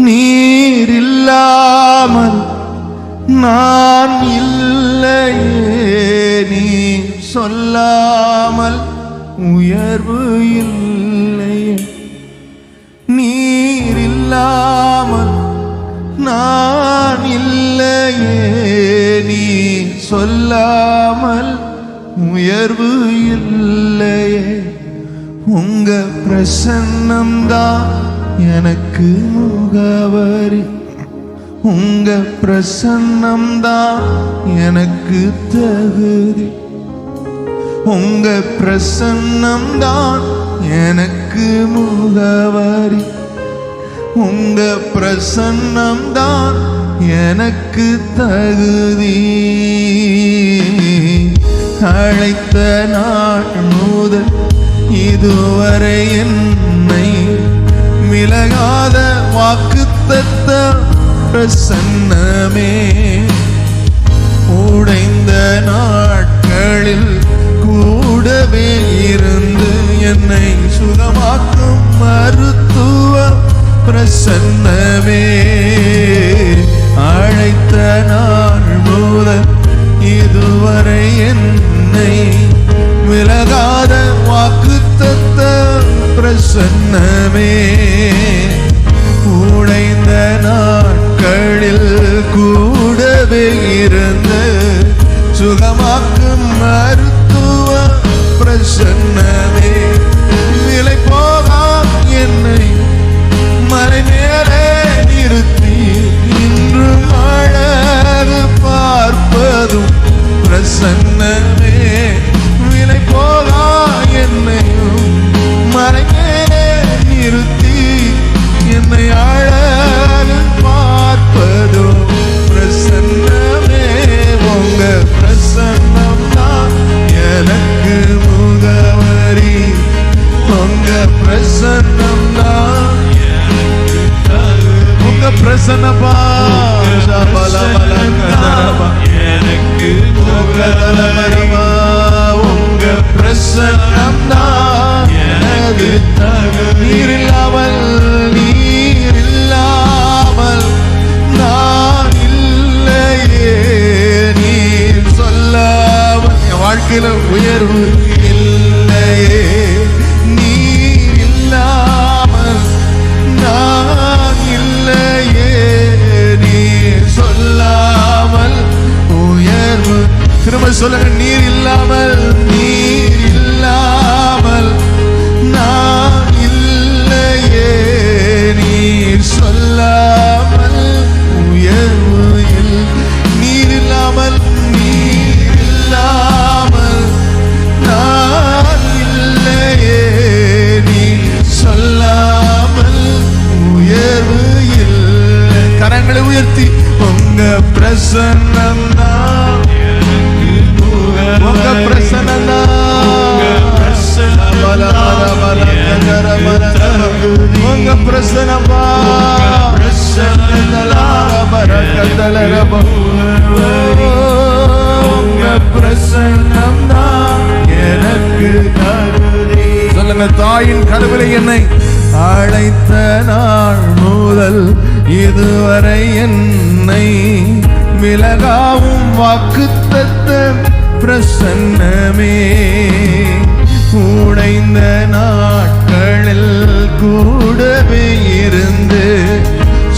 நீர் இல்லாமல் நான் இல்லையே, நீ சொல்லாமல் உயர்வு இல்லையே. நீர் இல்லாமல் நான் இல்லையே, நீ சொல்லாமல் உயர்வு இல்லையே. உங்க பிரசன்னம்தான் எனக்கு முகவரி, உங்க பிரசன்னம்தான் எனக்கு தகுதி, உங்க பிரசன்னம்தான் எனக்கு முகவரி, உங்க பிரசன்னம்தான் எனக்கு தகுதி. அழைத்த நாள் முதல் இதுவரை என்னை விலகாத வாக்குத்தத்த பிரசன்னமே, உடைந்த நாட்களில் கூடவே இருந்து என்னை சுகமாக்கும் மருத்துவ பிரசன்னமே. அழைத்த நாள் முதல் இதுவரை என்னை விலகாத வாக்குத்தத்த பிரசன்னமே, உடைந்த நாட்களில் கூடவே இருந்து சுகமாக்கும் மருத்துவ பிரசன்னமே. விலை போகா என்னை மலை மேலே நிறுத்தி இன்று அழகு பார்ப்பதும் பிரசன்னமே. விலை போகா என்னையும் மலை மேலே நிறுத்தி என்னை அழகு பார்ப்பதும் பிரசன்னமே. உங்க பிரசன்னம் தான் எனக்கு முகவரி, உங்க பிரசன்னம் தான் உங்க பிரசன்னப்பா எனக்கு முகவரமா. உங்க பிரசன்னம் தான் எனக்கு நீர் இல்லாமல் நான் இல்லையே, நீர் சொல்லாமல் என் வாழ்க்கையில உயர்வு இல்லையே. நீர் இல்லாமல் நான் இல்லையே, நீர் சொல்லாமல் உயர்வு. திரும்ப சொல்லுங்க, நீர் இல்லாமல் நான் இல்லையே, நீர் சொல்லாமல் உயர்வு. நீர் இல்லாமல் நான் இல்லையே, நீர் சொல்லாமல் உயர்வு இல்லை. கரங்களை உயர்த்தி உங்க பிரசன்னம் தான், உங்க பிரசன்னம் தான், உங்க பிரசன்னப்பா. உங்க பிரசன்னம் தான் எனக்கு தகுதி. சொல்லுங்க, தாயின் கருவிலை என்னை அழைத்த நாள் முதல் இதுவரை என்னை விலகாவும் வாக்குத்தத்த பிரசன்னமே, உடைந்த நாட்களில் கூடவே இருந்து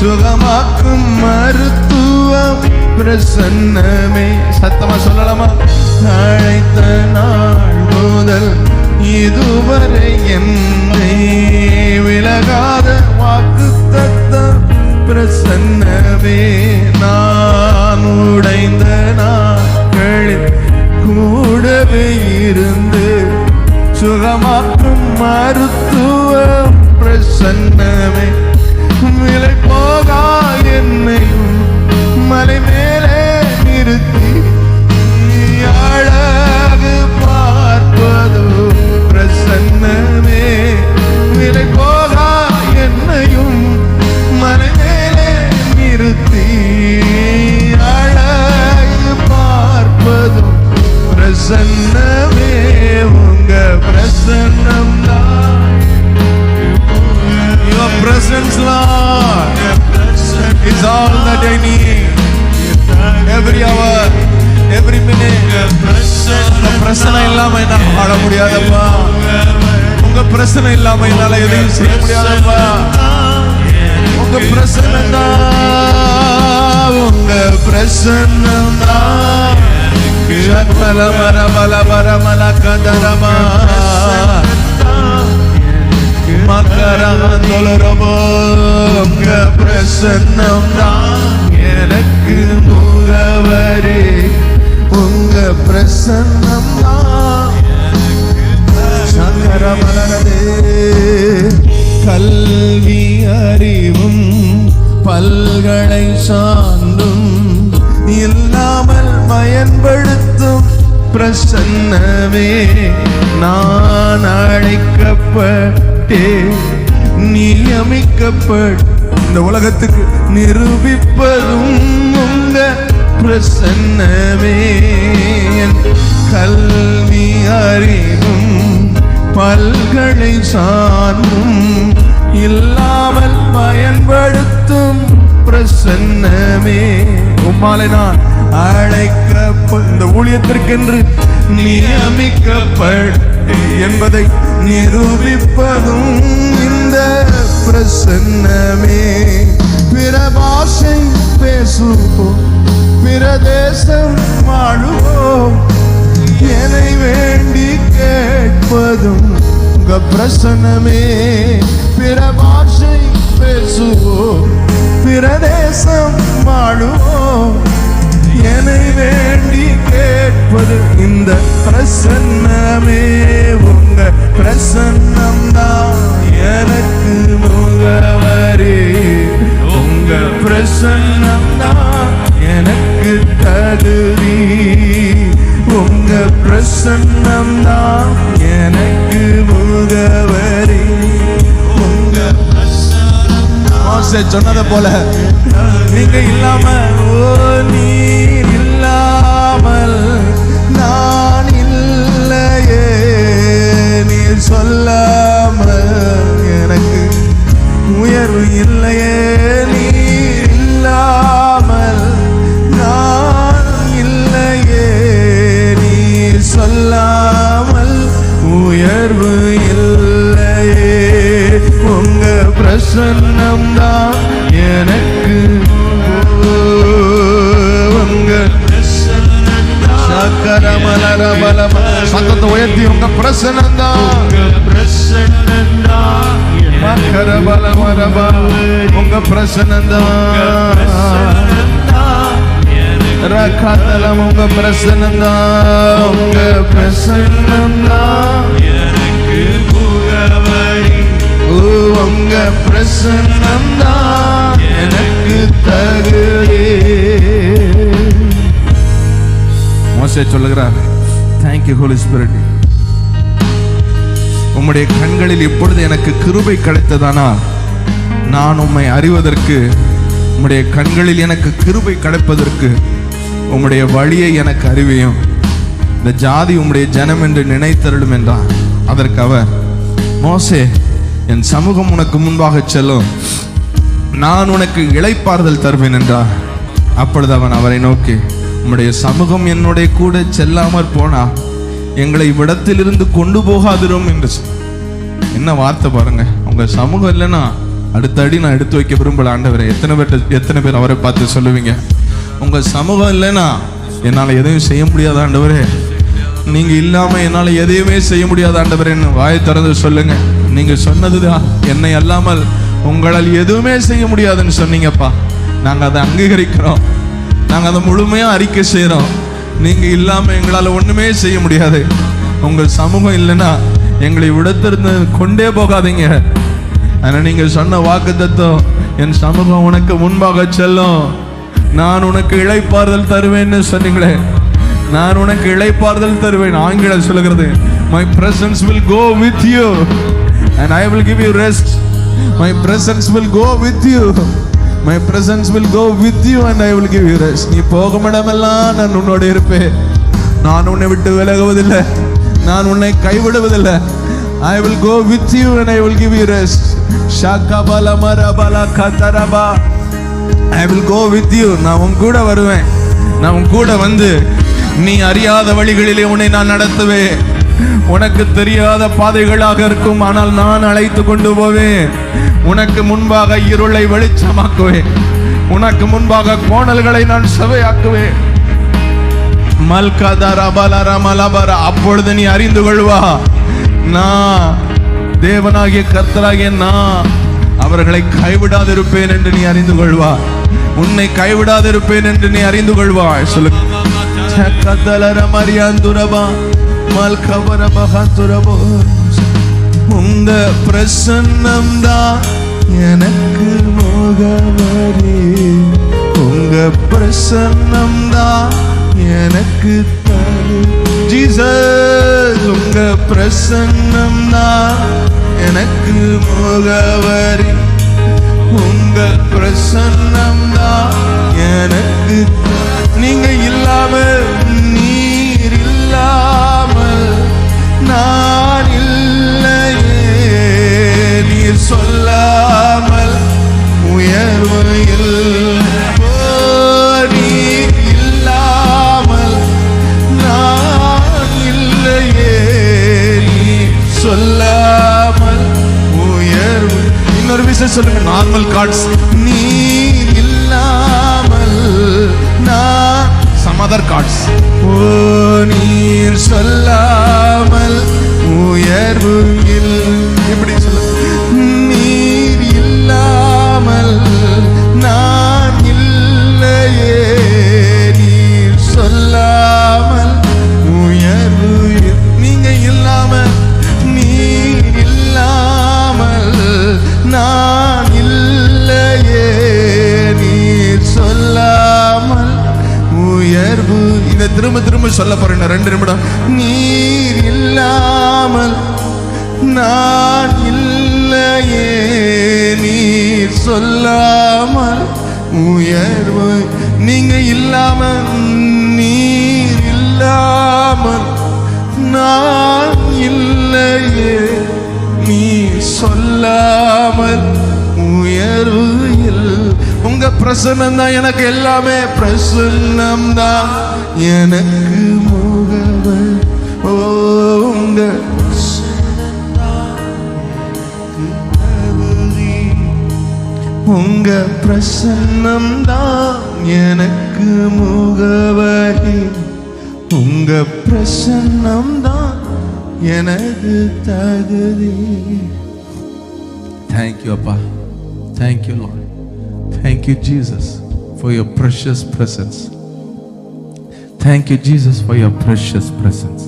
சுகமாக்கும் மருத்துவம் பிரசன்னமே. சத்தமா சொல்லலாமா? அழைத்த நாள் முதல் இதுவரை என்னை விலகாத வாக்குத்தத்த பிரசன்னமே, நான் உடைந்த நாட்களில் கூடவே இருந்து சுகமாக்கும் மருத்துவ பிரசன்னமே. விலை போகா என்னையும் மலை மேலே நிறுத்தி அழகு பார்ப்பதோ பிரசன்னமே. விலை போகா என்னையும் மலை மேலே நிறுத்தி அழகு பார்ப்பதோ பிரசன்னமே. உங்க பிரசன்னம் தான், your presence Lord. is all that I need. Every hour, every minute. உங்க பிரச்சனை இல்லாம என்னால வாழ முடியாதப்பா. உங்க பிரச்சனை இல்லாம என்னால எதையும் செய்ய முடியாதப்பா. உங்க பிரச்சனை தான், உங்க பிரச்சனை தான். பல மர பல பர மல கதரமா மக்கரமோ. உங்க பிரச்சனை தான் எனக்கு முகவரி. உங்க பிரசன்னம் சங்கரமலரதே. கல்வி அறிவும் பல்கலை சார்ந்தும் இல்லாமல் பயன்படுத்தும் பிரசன்னமே. நான் அழைக்கப்பட்டே நியமிக்கப்பட்ட இந்த உலகத்துக்கு நிரூபிப்பதும் உங்க பிரசன்னமே. கல்வி அறிவும் பல்கலை சார்ந்தும் இல்லாமல் பயன்படுத்தும் பிரசன்னமே. உம்மாலை நான் இந்த ஊழியத்திற்கென்று நியமிக்கப்பட்டு என்பதை நிரூபிப்பதும் இந்த பிரசன்னமே. பிற பாஷை பேசுவோம், பிற தேசம் வாழுவோம், என்னை வேண்டி கேட்பதும் உங்க பிரசன்னமே. பிற பாஷை பேசுவோம், பிற தேசம் வாழுவோம், என்னை வேண்டி கேட்பது இந்த பிரசன்னமே. உங்க பிரசன்னம் தான் எனக்கு முகவரி. உங்க பிரசன்னம் தான் எனக்கு தகுதி. உங்க பிரசன்னம் தான் எனக்கு முகவரி. உங்க மோசே சொன்னதை போல நீங்க இல்லாம, நீர் இல்லாமல் நான் இல்லையே. நீர் சொல்லாமல் எனக்கு உயர்வு இல்லையே. நீர் இல்லாமல் நான் இல்லையே. நீர் சொல்லாமல் உயர்வு இல்லையே. உங்க பிரசன்னம் தான் எனக்கு. சத்தத்தை உயர்த்தி உங்க பிரசன்னம் தான். உங்க பிரசன்னம் தான். ரக்காத்தலம் உங்க பிரசன்னம் தான். உங்க பிரசன்னம் தான் எனக்கு முகவரி. உங்க பிரசன்னம் தான் எனக்கு தகுதி. மோசே சொல்லுகிறார், thank you Holy Spirit. உம்முடைய கண்களில் இப்பொழுது எனக்கு கிருபை கிடைத்ததானால் நான் உம்மை அறிவதற்கு, உம்முடைய கண்களில் எனக்கு கிருபை கிடைப்பதற்கு உம்முடைய வழியை எனக்கு அறிவியும். இந்த ஜாதி உம்முடைய ஜனம் என்று நினைத்தருளும் என்றார். அதற்கு அவர், மோசே, என் சமூகம் உனக்கு முன்பாக செல்லும், நான் உனக்கு இளைப்பாறுதல் தருவேன் என்றார். அப்பொழுது அவன் அவரை நோக்கி, உம்முடைய சமூகம் என்னுடைய கூட செல்லாமற் போனா எங்களை இவ்விடத்திலிருந்து கொண்டு போகாதிரும் என்று. என்ன வார்த்தை பாருங்க. உங்க சமூகம் இல்லைன்னா அடுத்த அடி நான் எடுத்து வைக்க விரும்பல ஆண்டவரே. எத்தனை பேர் அவரை பார்த்து சொல்லுவீங்க, உங்க சமூகம் இல்லைன்னா என்னால எதையும் செய்ய முடியாத ஆண்டவரே, நீங்க இல்லாம என்னால எதையுமே செய்ய முடியாத ஆண்டவரேன்னு வாயை திறந்து சொல்லுங்க. நீங்க சொன்னதுதான், என்னை அல்லாமல் உங்களால் எதுவுமே செய்ய முடியாதுன்னு சொன்னீங்கப்பா. நாங்க அதை அங்கீகரிக்கிறோம், நாங்க அதை முழுமையா அறிக்கை செய்யறோம். நீங்க இல்லாம எங்களால ஒண்ணுமே செய்ய முடியாது. உங்க சமூகம் இல்லைன்னா எங்களை விடத்திருந்து கொண்டே போகாதீங்க. ஆனா நீங்க சொன்ன வாக்குத்தத்தம், என் சமூகம் உனக்கு முன்பாக செல்லும், நான் உனக்கு இளைப்பாறுதல் தருவேன்னு சொன்னீங்களே, நான் உனக்கு இளைப்பாறுதல் தருவேன். ஆங்கிலம் சொல்லுகிறது, my presence will go with you and I will give you rest. My presence will go with you. My presence will go with you and I will give you rest. நீ போகும் இடமெல்லாம் நான் உன்னோடு இருப்பேன். நான் உன்னை விட்டு விலகுவதில்லை, நான் உன்னை கைவிடுவதில்லை. I will go with you and I will give you rest. Shakabala marabala kataraba. I will go with you. நான் உன் கூட வருவேன். நான் உன் கூட வந்து நீ அறியாத வழிகளிலே உன்னை நான் நடத்துவேன். உனக்கு தெரியாத பாதைகளாக இருக்கும், ஆனால் நான் அழைத்து கொண்டு போவேன். உனக்கு முன்பாக இருளை வெளிச்சமாக்குவேன். உனக்கு முன்பாக கோணல்களை நான் செவையாக்குவேன். அப்பொழுது நீ அறிந்து கொள்வா, நான் தேவனாகிய கர்த்தராகிய நான் அவர்களை கைவிடாதிருப்பேன் என்று நீ அறிந்து கொள்வா. உன்னை கைவிடாதிருப்பேன் என்று நீ அறிந்து கொள்வாய். சொல்லு. உங்க பிரசன்னம் தான் எனக்கு முகவரி. உங்க பிரசன்னம் தான் எனக்கு ஜீசஸ். உங்க பிரசன்னம் தான் எனக்கு முகவரி. உங்க பிரசன்னம் தான் எனக்கு. நீங்க இல்லாமல், நீர் இல்லாமல் நான் இல்லையே. நீர் சொல்லாமல் உயர்வு இல்லை. நீர் இல்லாமல் நான் இல்லையே. நீர் சொல்லாமல் உயர்வு. இன்னொரு விஷயம் சொல்லுங்க. Normal cards. நீர் இல்லாமல் நான். some other cards. ஓ நீர் சொல்லாமல் உயர்வு இல்லை. எப்படி சொல்ல? நீர் இல்லாமல் நான் இல்லையே. நீர் சொல்லாமல் உயர்வு. நீங்க இல்லாமல், நீர் இல்லாமல் நான் இல்லையே. நீர் சொல்லாமல் உயர்வு. இதை திரும்ப திரும்ப சொல்ல போறேன். 2 நிமிடம். நீர் இல்லாமல் நான் இல்லையே. நீர் சொல்லாமல் உயர்வு. நீங்க இல்லாமல், நீர் இல்லாமல் நான் இல்லையே. நீ சொல்லாமல் உயர்வு இல்லை. உங்க பிரசன்னம் தான் எனக்கு எல்லாமே. பிரசன்னம் தான் எனக்கு முகவரி. ஓ உங்க உங்க பிரசன்னம் தான் எனக்கு முகவரி. உங்க பிரசன்னம் தான் எனக்கு தகுதி. Thank you, Appa. Thank you, Lord. Thank you, Jesus, for your precious presence. Thank you, Jesus, for your precious presence.